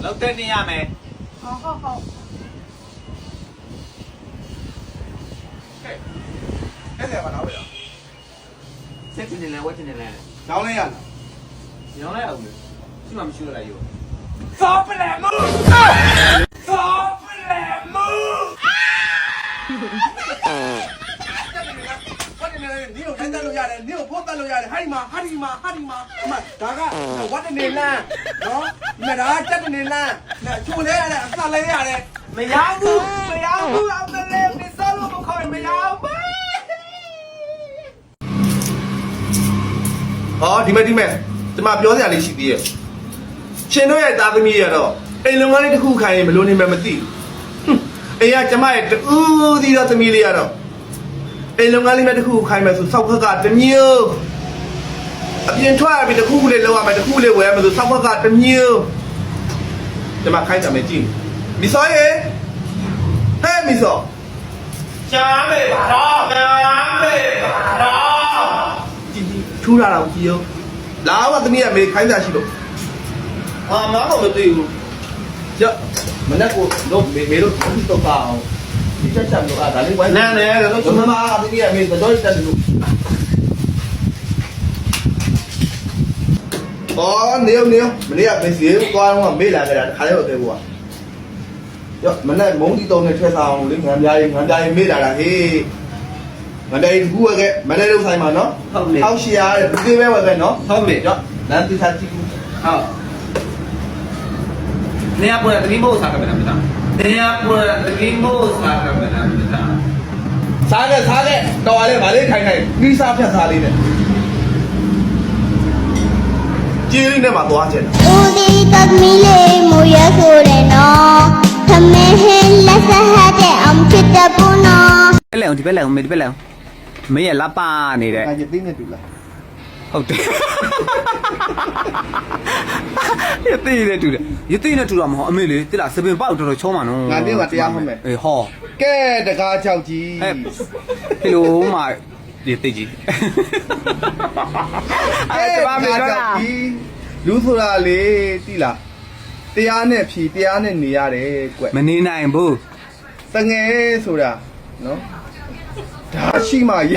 လောက်တဲ့နေရမယ်ဟုတ်အဲ့ဒါဘာလို့လဲ စိတ်ပြင်းနေလဲဝတ်နေလဲ လောင်းလိုက်ရလား ညောင်းလိုက်အောင်လေရှိမှမရှိတော့လိုက်ရောစောပလဲမူစောပလဲမူဝတ်နေလေနင်းကိုထိုင်တက်လို့ရတယ်နင်းကိုဖို့တက်လို့ရတယ်ဟာဒီမှာအမဒါကဝတ်နေလန်းနော်မဒါတက်နေလန်းချိုလဲရတယ်အစလဲရတယ် မရောက်ဘူးအောင်တယ်လေမစောလို့မခေါ်မရောက်ဘူး ဟောဒီမဲ့ဒီမှာပြောစရာလေးရှိသေးရဲ့ရှင်တို့ရဲ့သားသမီးရတော့အိမ်လုံငန်းလေးတစ်ခုခိုင်းရင်ဘယ်လိုနေမှမသိဘူးအိမ်ကကျမရဲ့တူးသီးတော့သမီးလေးရတော့အိမ်လုံငန်းလေးမဲ့တစ်ခုခိုင်းမယ်ဆိုစောက်ခက်ကတမျိုးအပြင်ထွက်ပြီးတစ်ခုလေးလောက်ရမယ်တစ်ခုလေးဝယ်ရမယ်ဆိုစောက်ခက်ကတမျိုးကျမခိုင်းကြမယ်ကြည့်မီစောရေဟဲ့မီစော ရှားမေပါတော့ကြည့်ထူးလာတော့ကြည့်ရောလာတော့သမီးကမေခိုင်းကြရှိလို့ဟာမတော့မသိဘူးကြမနေ့ကတော့မေတို့တော့ပါအောင်ဒီချက်ချက်တော့ဒါလေးဝိုင်းနဲတော့ကျွန်မအသမီးကမေတော့တက်တယ်လို့အော်နေမနေ့ကမေစီသွားတော့မေးလာကြတာခါလေးတော့သေးဘူးရောမနေ့မုံတီတုံးနဲ့ထွက်စားအောင်လေငံပြားရင်မေးလာတာဟေးမနေ့ကဘူးကမနေ့တော့ဆိုင်မှာနော်1800တဲ့ဒီပဲဝယ်ပဲနော်ဟုတ်ပြီရောလမ်းတိစားကြည့်ဘူးဟုတ်နေရပေါ်တကင်းမို့စားကမလားမသားနေရပေါ်တကင်းမို့စားကမလားမသား စားခဲ့တော်ရလေဗာလေးခိုင်ပြီးစားဖြတ်စားလေးနဲ့ကြီးလေးနဲ့မှသွားချင်တာ ဦးဒီကမီလေးမူရဆိုတယ်နော်ခမဲဟင်းလက်ဆက်ဟတဲ့အောင်ဖြစ်တဲ့ပူနော် ဒီပဲလဲအောင်မေဒီပဲလဲအောင်မေရလာပါနေတဲ့ ငါရသိနေတူလား ဟုတ်တယ်ရသေးတယ်တူတယ်ရသေးနဲ့တူတာမဟုတ်အမေလေတိလားစပင်ပေါက်တော်တော်ချုံးမှာနော် ငါနေ့ကတရားဟုတ်မယ် အေးဟော ကဲတကားချောက်ကြီး ဟဲ့ဟီလိုမာရသေးကြီးအဲ့ဒါမေတော့ လူဆိုတာလေတိလားတရားနဲ့ဖြီတရားနဲ့နေရတယ်ကွ မနေနိုင်ဘူး တငယ်ဆိုတာနော်ဒါရှိမှရ